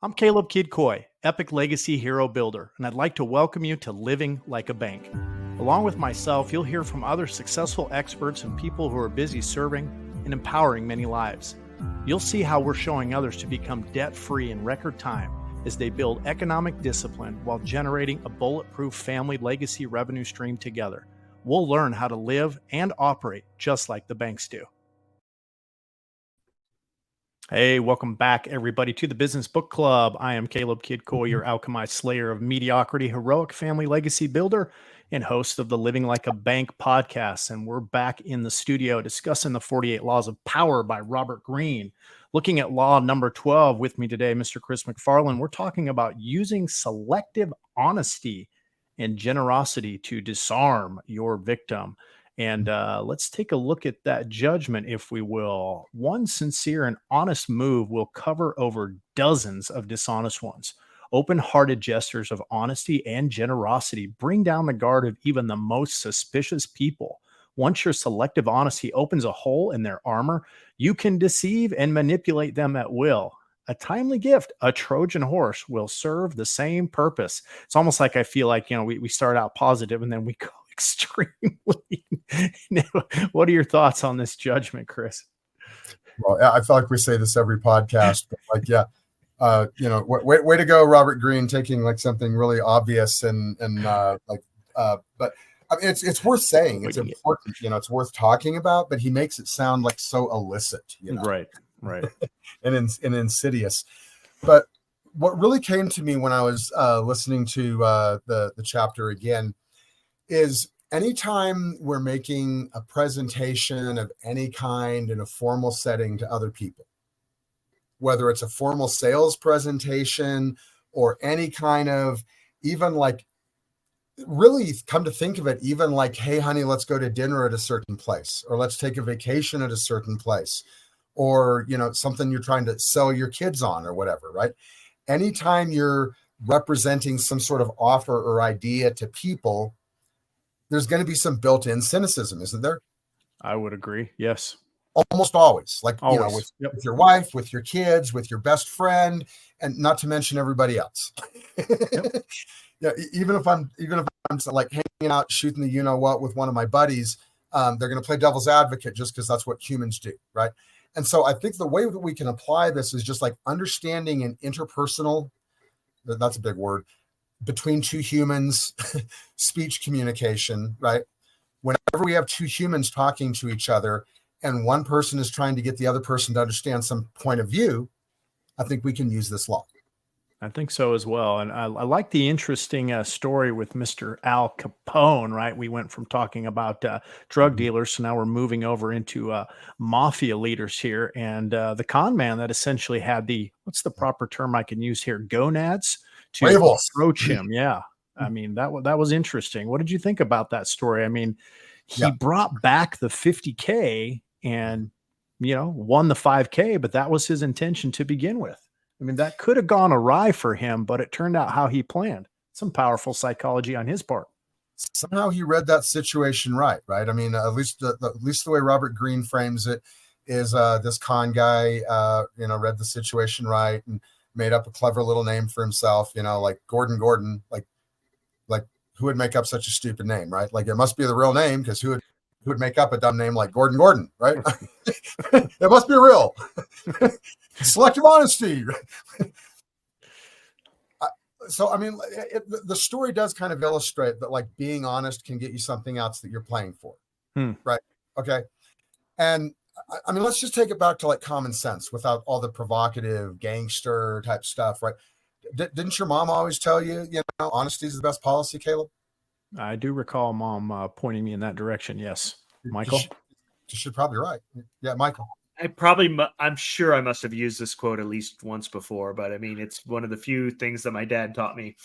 I'm Caleb Kidcoy, Epic Legacy Hero Builder, and I'd like to welcome you to Living Like a Bank. Along with myself, you'll hear from other successful experts and people who are busy serving and empowering many lives. You'll see how we're showing others to become debt-free in record time as they build economic discipline while generating a bulletproof family legacy revenue stream together. We'll learn how to live and operate just like the banks do. Hey, welcome back, everybody, to the Business Book Club. I am Caleb Kidcoy, your alchemized slayer of mediocrity, heroic family legacy builder, and host of the Living Like a Bank podcast. And we're back in the studio discussing the 48 Laws of Power by Robert Greene. Looking at law number 12 with me today, Mr. Chris McFarland. We're talking about using selective honesty and generosity to disarm your victim. And let's take a look at that judgment, if we will. One sincere and honest move will cover over dozens of dishonest ones. Open-hearted gestures of honesty and generosity bring down the guard of even the most suspicious people. Once your selective honesty opens a hole in their armor, you can deceive and manipulate them at will. A timely gift, a Trojan horse, will serve the same purpose. It's almost like I feel like, we start out positive and then we go extremely. What are your thoughts on this judgment, Chris? Well, I feel like we say this every podcast, but way to go, Robert Greene, taking like something really obvious but I mean, it's worth saying. It's important, it's worth talking about, but he makes it sound like so illicit, Right. and insidious. But what really came to me when I was listening to the chapter again is anytime we're making a presentation of any kind in a formal setting to other people, whether it's a formal sales presentation or any kind of, even like, really come to think of it, even like, hey, honey, let's go to dinner at a certain place, or let's take a vacation at a certain place, or, something you're trying to sell your kids on or whatever, right? Anytime you're representing some sort of offer or idea to people, there's going to be some built-in cynicism, isn't there? I would agree. Yes. Almost always. Like, always. With your wife, with your kids, with your best friend, and not to mention everybody else. Yep. Yeah. Even if I'm like hanging out, shooting the you-know-what with one of my buddies, they're going to play devil's advocate just because that's what humans do. Right. And so I think the way that we can apply this is just like understanding an interpersonal, that's a big word, between two humans, speech communication, right? Whenever we have two humans talking to each other and one person is trying to get the other person to understand some point of view, I think we can use this law. I think so as well. And I like the interesting story with Mr. Al Capone, right? We went from talking about drug dealers, so now we're moving over into mafia leaders here. And the con man that essentially had what's the proper term I can use here? Gonads to approach him. Yeah. I mean, that was interesting. What did you think about that story? I mean, he brought back the 50K and, won the 5K, but that was his intention to begin with. I mean, that could have gone awry for him, but it turned out how he planned. Some powerful psychology on his part. Somehow he read that situation right? I mean, at least the way Robert Greene frames it is this con guy, read the situation right and made up a clever little name for himself, like Gordon, like who would make up such a stupid name, right? Like it must be the real name, because who would make up a dumb name like Gordon, right? It must be real. Selective honesty. So, I mean, the story does kind of illustrate that, like, being honest can get you something else that you're playing for, right? Okay. And I mean, let's just take it back to like common sense without all the provocative gangster type stuff, right? Didn't your mom always tell you, honesty is the best policy, Caleb? I do recall mom pointing me in that direction. Yes. Michael? You're probably right. Yeah, Michael. I'm sure I must have used this quote at least once before, but I mean, it's one of the few things that my dad taught me,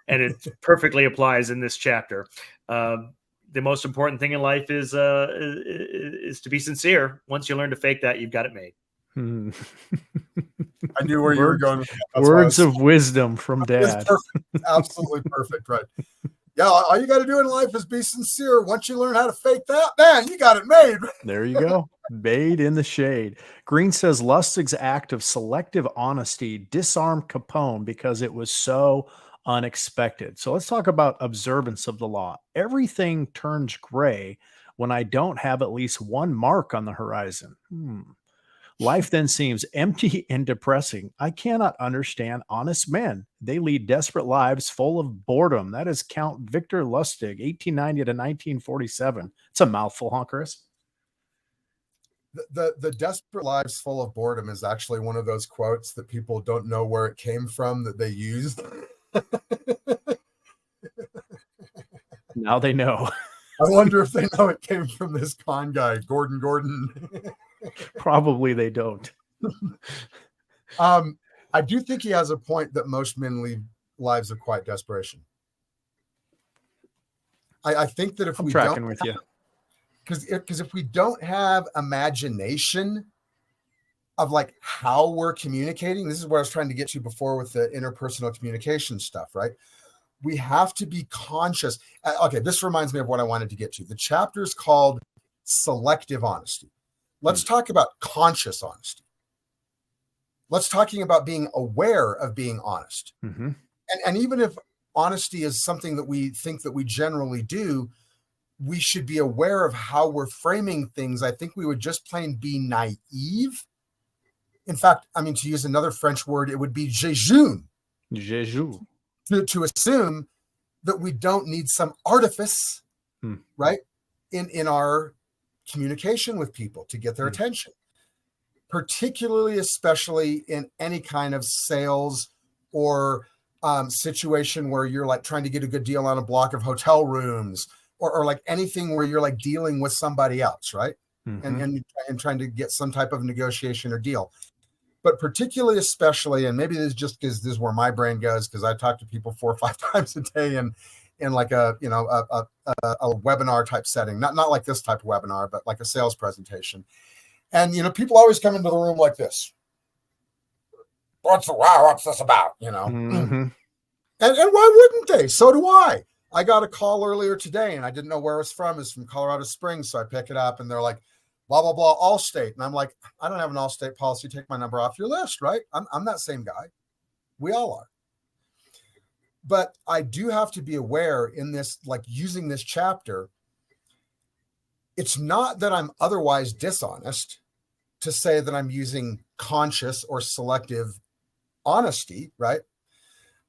and it perfectly applies in this chapter. The most important thing in life is to be sincere. Once you learn to fake that, you've got it made. I knew where you were going. Words of wisdom from Dad. It's perfect. Absolutely perfect. Right. Yeah, all you got to do in life is be sincere. Once you learn how to fake that, man, you got it made. There you go. Made in the shade. Greene says Lustig's act of selective honesty disarmed Capone because it was so unexpected. So let's talk about observance of the law. Everything turns gray when I don't have at least one mark on the horizon. Life then seems empty and depressing. I cannot understand honest men. They lead desperate lives full of boredom. That is Count Victor Lustig, 1890 to 1947. It's a mouthful, huh, Chris? The desperate lives full of boredom is actually one of those quotes that people don't know where it came from that they used. Now they know. I wonder if they know it came from this con guy, Gordon. Probably they don't. I do think he has a point that most men lead lives of quiet desperation. I think that if I'm we tracking don't, with you. Because if we don't have imagination of like how we're communicating, this is what I was trying to get to before with the interpersonal communication stuff, right? We have to be conscious. Okay, this reminds me of what I wanted to get to. The chapter is called Selective Honesty. Let's talk about conscious honesty. Let's talking about being aware of being honest. Mm-hmm. And even if honesty is something that we think that we generally do, we should be aware of how we're framing things. I think we would just plain be naive. In fact, I mean, to use another French word, it would be jejune. Jeju. To assume that we don't need some artifice, right, in our communication with people to get their attention, particularly, especially in any kind of sales or situation where you're like trying to get a good deal on a block of hotel rooms, or like anything where you're like dealing with somebody else, right? And trying to get some type of negotiation or deal. But particularly, especially, and maybe this is just because this is where my brain goes, because I talk to people 4 or 5 times a day in like a webinar type setting, not like this type of webinar, but like a sales presentation. And people always come into the room like this. What's this about? And why wouldn't they? So do I. I got a call earlier today and I didn't know where it was from. It's from Colorado Springs. So I pick it up and they're like, blah, blah, blah, Allstate. And I'm like, I don't have an Allstate policy. Take my number off your list, right? I'm that same guy. We all are. But I do have to be aware in this, like using this chapter, it's not that I'm otherwise dishonest to say that I'm using conscious or selective honesty, right?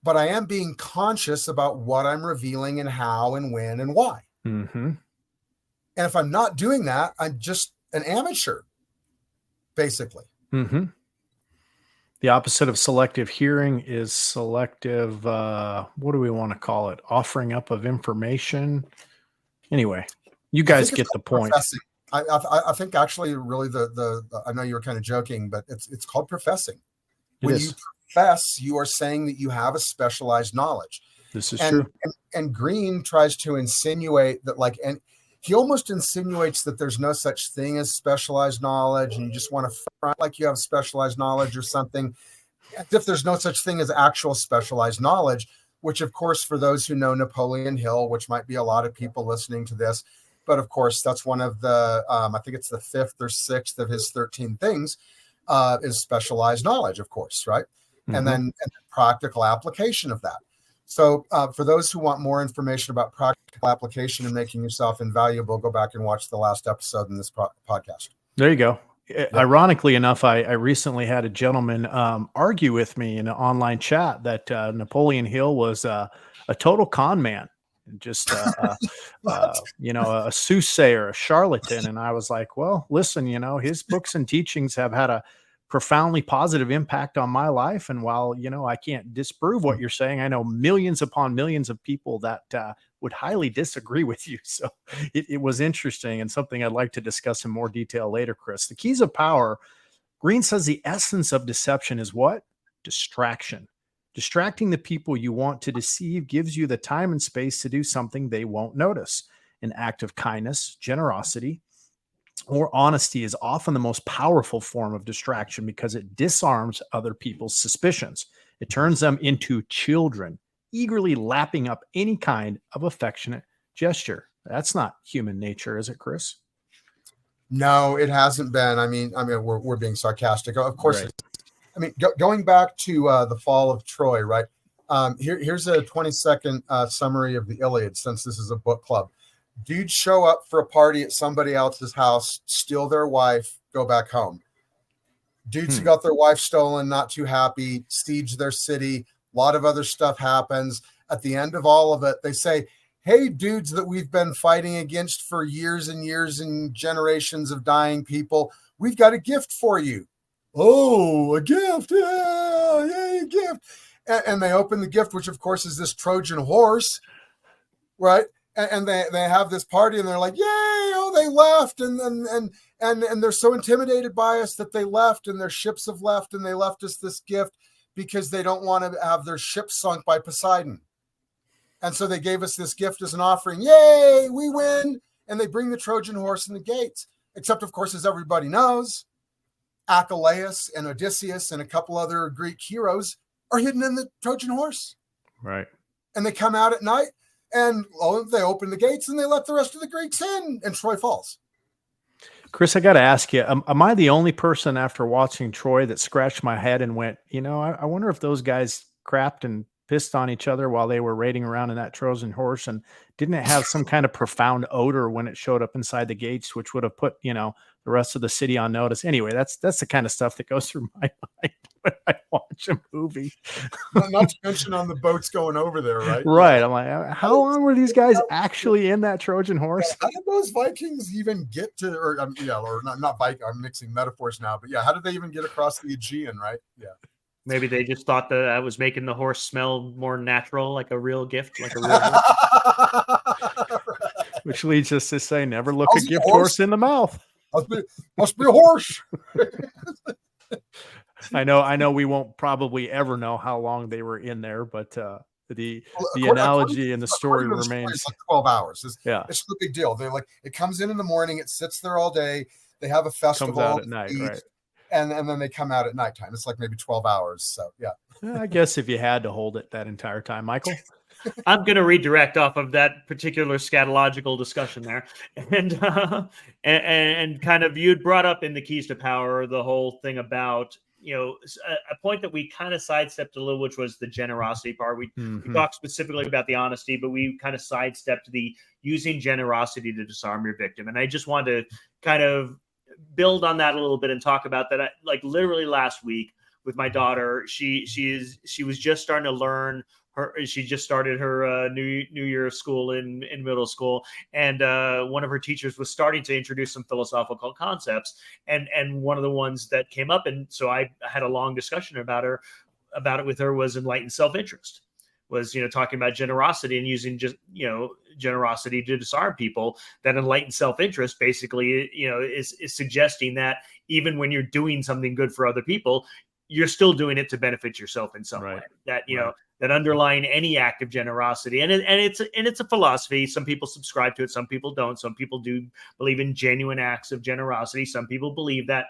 But I am being conscious about what I'm revealing and how and when and why. And if I'm not doing that, I'm just an amateur, basically. The opposite of selective hearing is selective, what do we want to call it? Offering up of information. Anyway, you guys get the point. I think actually really I know you were kind of joking, but it's called professing. When you profess, you are saying that you have a specialized knowledge. This is true. And Greene tries to insinuate that and he almost insinuates that there's no such thing as specialized knowledge, and you just want to front like you have specialized knowledge or something, as if there's no such thing as actual specialized knowledge, which, of course, for those who know Napoleon Hill, which might be a lot of people listening to this, but of course, that's one of the, I think it's the 5th or 6th of his 13 things, is specialized knowledge, of course, right? And then practical application of that. So for those who want more information about practical application and making yourself invaluable, go back and watch the last episode in this podcast. There you go. Yep. Ironically enough, I recently had a gentleman argue with me in an online chat that Napoleon Hill was a total con man, just a soothsayer, a charlatan. And I was like, well, listen, his books and teachings have had a profoundly positive impact on my life. And while, I can't disprove what you're saying, I know millions upon millions of people that would highly disagree with you. So it was interesting and something I'd like to discuss in more detail later, Chris. The keys of power. Greene says the essence of deception is what? Distraction. Distracting the people you want to deceive gives you the time and space to do something they won't notice. An act of kindness, generosity, or honesty is often the most powerful form of distraction because it disarms other people's suspicions. It turns them into children eagerly lapping up any kind of affectionate gesture. That's not human nature, is it, Chris? No, it hasn't been. I mean, we're being sarcastic. Of course, Right. I mean, going back to the fall of Troy, right? Here's a 20-second summary of the Iliad, since this is a book club. Dudes show up for a party at somebody else's house, steal their wife, go back home. Dudes who got their wife stolen, not too happy, siege their city. A lot of other stuff happens. At the end of all of it, they say, hey, dudes that we've been fighting against for years and years and generations of dying people, we've got a gift for you. Oh, a gift. Yeah, yay, a gift. And they open the gift, which of course is this Trojan horse, right? And they have this party and they're like, yay, oh, they left. And they're so intimidated by us that they left, and their ships have left, and they left us this gift because they don't want to have their ship sunk by Poseidon. And so they gave us this gift as an offering. Yay, we win. And they bring the Trojan horse in the gates. Except, of course, as everybody knows, Achilles and Odysseus and a couple other Greek heroes are hidden in the Trojan horse. Right. And they come out at night, and they open the gates and they let the rest of the Greeks in, and Troy falls. Chris, I got to ask you, am I the only person after watching Troy that scratched my head and went, I wonder if those guys crapped and pissed on each other while they were raiding around in that Trojan horse, and didn't it have some kind of profound odor when it showed up inside the gates, which would have put, the rest of the city on notice? Anyway, that's the kind of stuff that goes through my mind when I watch a movie. Not to mention on the boats going over there, right? Right. I'm like, how long were these guys actually in that Trojan horse? How did those Vikings even get to, or not Viking, I'm mixing metaphors now, but yeah, how did they even get across the Aegean, right? Yeah. Maybe they just thought that I was making the horse smell more natural, like a real gift, like a real horse. Which leads us to say, never look a gift horse in the mouth. Must be a horse. I know we won't probably ever know how long they were in there, but the analogy and the story remains like 12 hours. It's no big deal. They're like, it comes in the morning, it sits there all day. They have a festival. Comes out at night, right? And then they come out at nighttime. It's like maybe 12 hours. So yeah. I guess if you had to hold it that entire time, Michael. I'm going to redirect off of that particular scatological discussion there, and kind of, you'd brought up in the Keys to Power the whole thing about a point that we kind of sidestepped a little, which was the generosity part. We talked specifically about the honesty, but we kind of sidestepped the using generosity to disarm your victim. And I just wanted to kind of build on that a little bit and talk about that. Like literally last week with my daughter, she was just starting to learn. She just started her new year of school in middle school, and one of her teachers was starting to introduce some philosophical concepts, and one of the ones that came up, and so I had a long discussion about it with her, was enlightened self-interest. Was talking about generosity and using just generosity to disarm people. That enlightened self-interest basically is suggesting that even when you're doing something good for other people, you're still doing it to benefit yourself in some way. That that underlying any act of generosity, and it's a philosophy. Some people subscribe to it, some people don't. Some people do believe in genuine acts of generosity. Some people believe that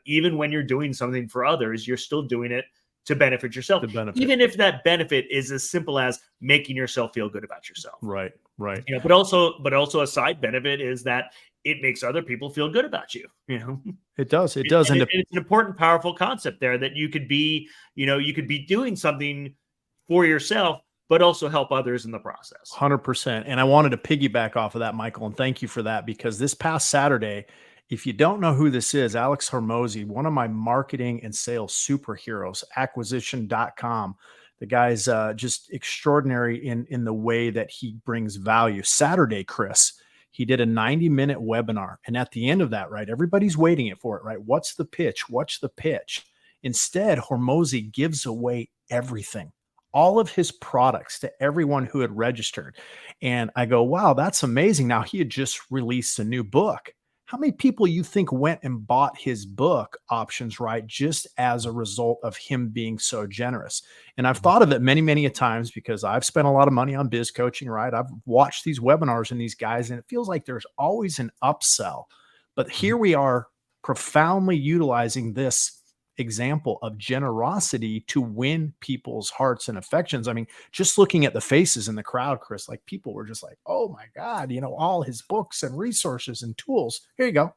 even when you're doing something for others, you're still doing it to benefit yourself, even if that benefit is as simple as making yourself feel good about yourself. Right. But also a side benefit is that it makes other people feel good about you. It does. And it's an important, powerful concept there, that you could be doing something for yourself, but also help others in the process. 100%. And I wanted to piggyback off of that, Michael, and thank you for that, because this past Saturday, if you don't know who this is, Alex Hormozi, one of my marketing and sales superheroes, acquisition.com. The guy's just extraordinary in the way that he brings value. Saturday, Chris, he did a 90-minute webinar. And at the end of that, right, everybody's waiting for it, right? What's the pitch? What's the pitch? Instead, Hormozi gives away everything, all of his products, to everyone who had registered. And I go, wow, that's amazing. Now, he had just released a new book. How many people you think went and bought his book, Options Right, just as a result of him being so generous? And I've thought of it many, many a times, because I've spent a lot of money on biz coaching, right? I've watched these webinars and these guys, and it feels like there's always an upsell. But here we are profoundly utilizing this example of generosity to win people's hearts and affections. I mean, just looking at the faces in the crowd, Chris, like people were just like, oh my God, all his books and resources and tools. Here you go.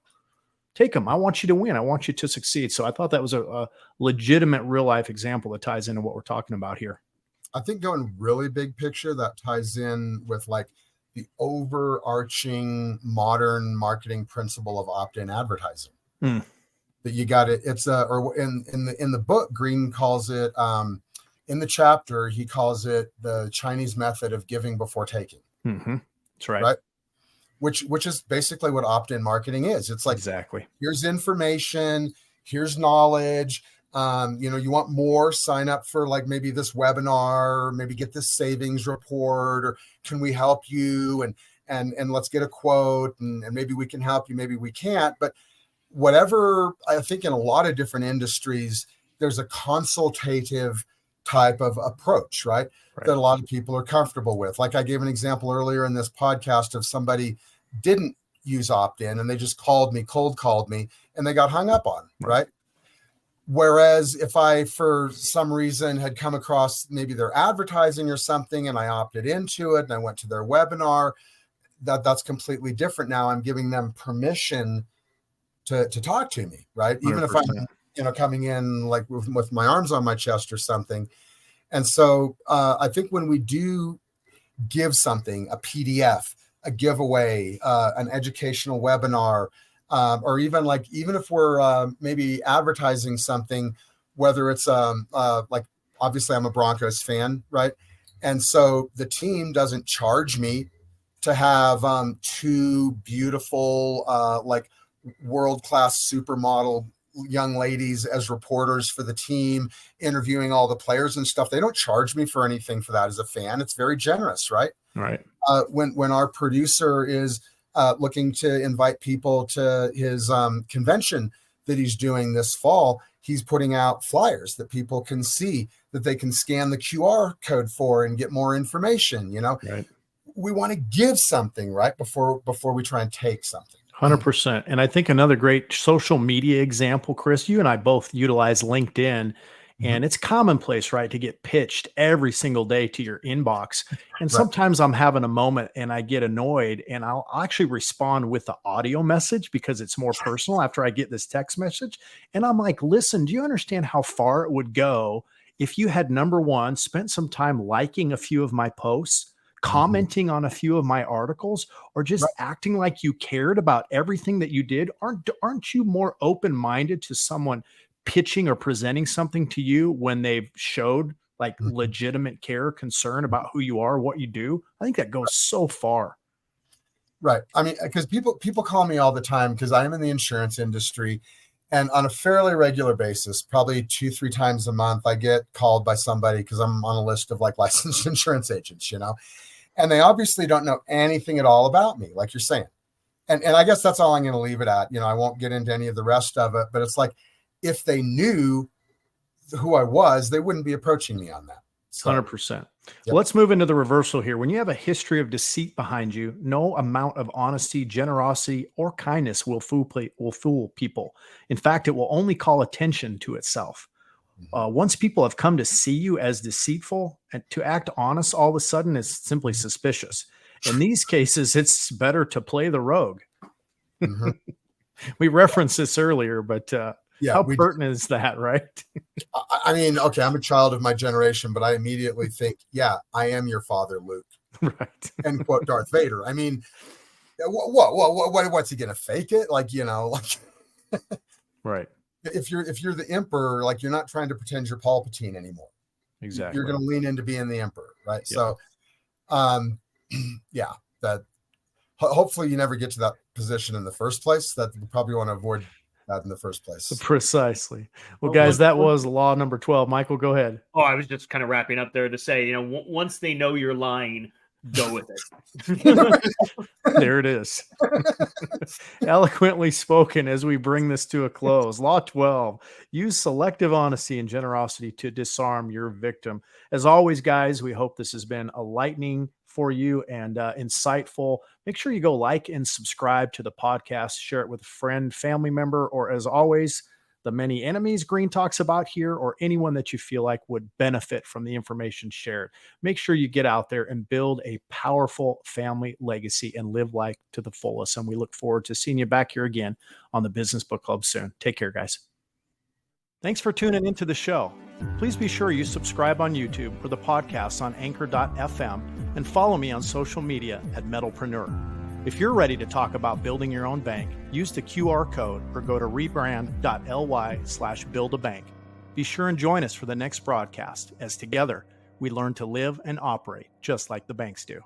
Take them. I want you to win. I want you to succeed. So I thought that was a legitimate real life example that ties into what we're talking about here. I think going really big picture, that ties in with like the overarching modern marketing principle of opt-in advertising. That you got it. It's or in the book, Greene calls it, in the chapter, he calls it the Chinese method of giving before taking. That's right. Right. Which is basically what opt-in marketing is. It's like, exactly. Here's information, here's knowledge. You want more, sign up for like maybe this webinar, or maybe get this savings report, or can we help you? And let's get a quote, and maybe we can help you, maybe we can't. But whatever, I think in a lot of different industries, there's a consultative type of approach, right? That a lot of people are comfortable with. Like I gave an example earlier in this podcast of somebody didn't use opt-in and they just cold called me, and they got hung up on, right? Whereas if I, for some reason, had come across maybe their advertising or something and I opted into it and I went to their webinar, that's completely different. Now I'm giving them permission to talk to me, right? 100%. Even if I'm, coming in like with my arms on my chest or something. And so I think when we do give something, a PDF, a giveaway, an educational webinar, or even if we're maybe advertising something, whether it's like, obviously I'm a Broncos fan, right? And so the team doesn't charge me to have two beautiful, like world-class supermodel young ladies as reporters for the team, interviewing all the players and stuff. They don't charge me for anything for that as a fan. It's very generous, right? Right. When our producer is looking to invite people to his convention that he's doing this fall, he's putting out flyers that people can see, that they can scan the QR code for and get more information. Right. We want to give something, right, before we try and take something. 100%. And I think another great social media example, Chris, you and I both utilize LinkedIn, and it's commonplace, right, to get pitched every single day to your inbox. And sometimes I'm having a moment and I get annoyed, and I'll actually respond with the audio message because it's more personal after I get this text message. And I'm like, listen, do you understand how far it would go if you had, number one, spent some time liking a few of my posts, commenting on a few of my articles, or just acting like you cared about everything that you did? Aren't you more open-minded to someone pitching or presenting something to you when they've showed like legitimate care, concern about who you are, what you do? I think that goes so far. Right. I mean, because people call me all the time because I am in the insurance industry, and on a fairly regular basis, probably 2-3 times a month, I get called by somebody because I'm on a list of like licensed insurance agents, and they obviously don't know anything at all about me, like you're saying. And I guess that's all I'm going to leave it at. I won't get into any of the rest of it, but it's like, if they knew who I was, they wouldn't be approaching me on that. So, 100%. Well, let's move into the reversal here. When you have a history of deceit behind you, no amount of honesty, generosity, or kindness will fool people. In fact, it will only call attention to itself. Once people have come to see you as deceitful, and to act honest all of a sudden is simply suspicious. In these cases, it's better to play the rogue. We referenced this earlier, but how pertinent is that, right? I mean, okay, I'm a child of my generation, but I immediately think, yeah, I am your father, Luke. Right. End quote, Darth Vader. I mean, what's he gonna fake it? Right. If you're the emperor, like, you're not trying to pretend you're Palpatine anymore. Exactly. You're going to lean into being the emperor, right? Yep. So, that hopefully you never get to that position in the first place. That we probably want to avoid that in the first place. Precisely. Well, guys, that was law number 12. Michael, go ahead. Oh, I was just kind of wrapping up there to say, once they know you're lying, go with it. There it is. Eloquently spoken as we bring this to a close. Law 12, use selective honesty and generosity to disarm your victim. As always, guys, we hope this has been enlightening for you and insightful. Make sure you go like and subscribe to the podcast, share it with a friend, family member, or as always, the many enemies Greene talks about here, or anyone that you feel like would benefit from the information shared. Make sure you get out there and build a powerful family legacy and live life to the fullest. And we look forward to seeing you back here again on the Business Book Club soon. Take care, guys. Thanks for tuning into the show. Please be sure you subscribe on YouTube or the podcast on anchor.fm and follow me on social media at Metalpreneur. If you're ready to talk about building your own bank, use the QR code or go to rebrand.ly/buildabank. Be sure and join us for the next broadcast as together we learn to live and operate just like the banks do.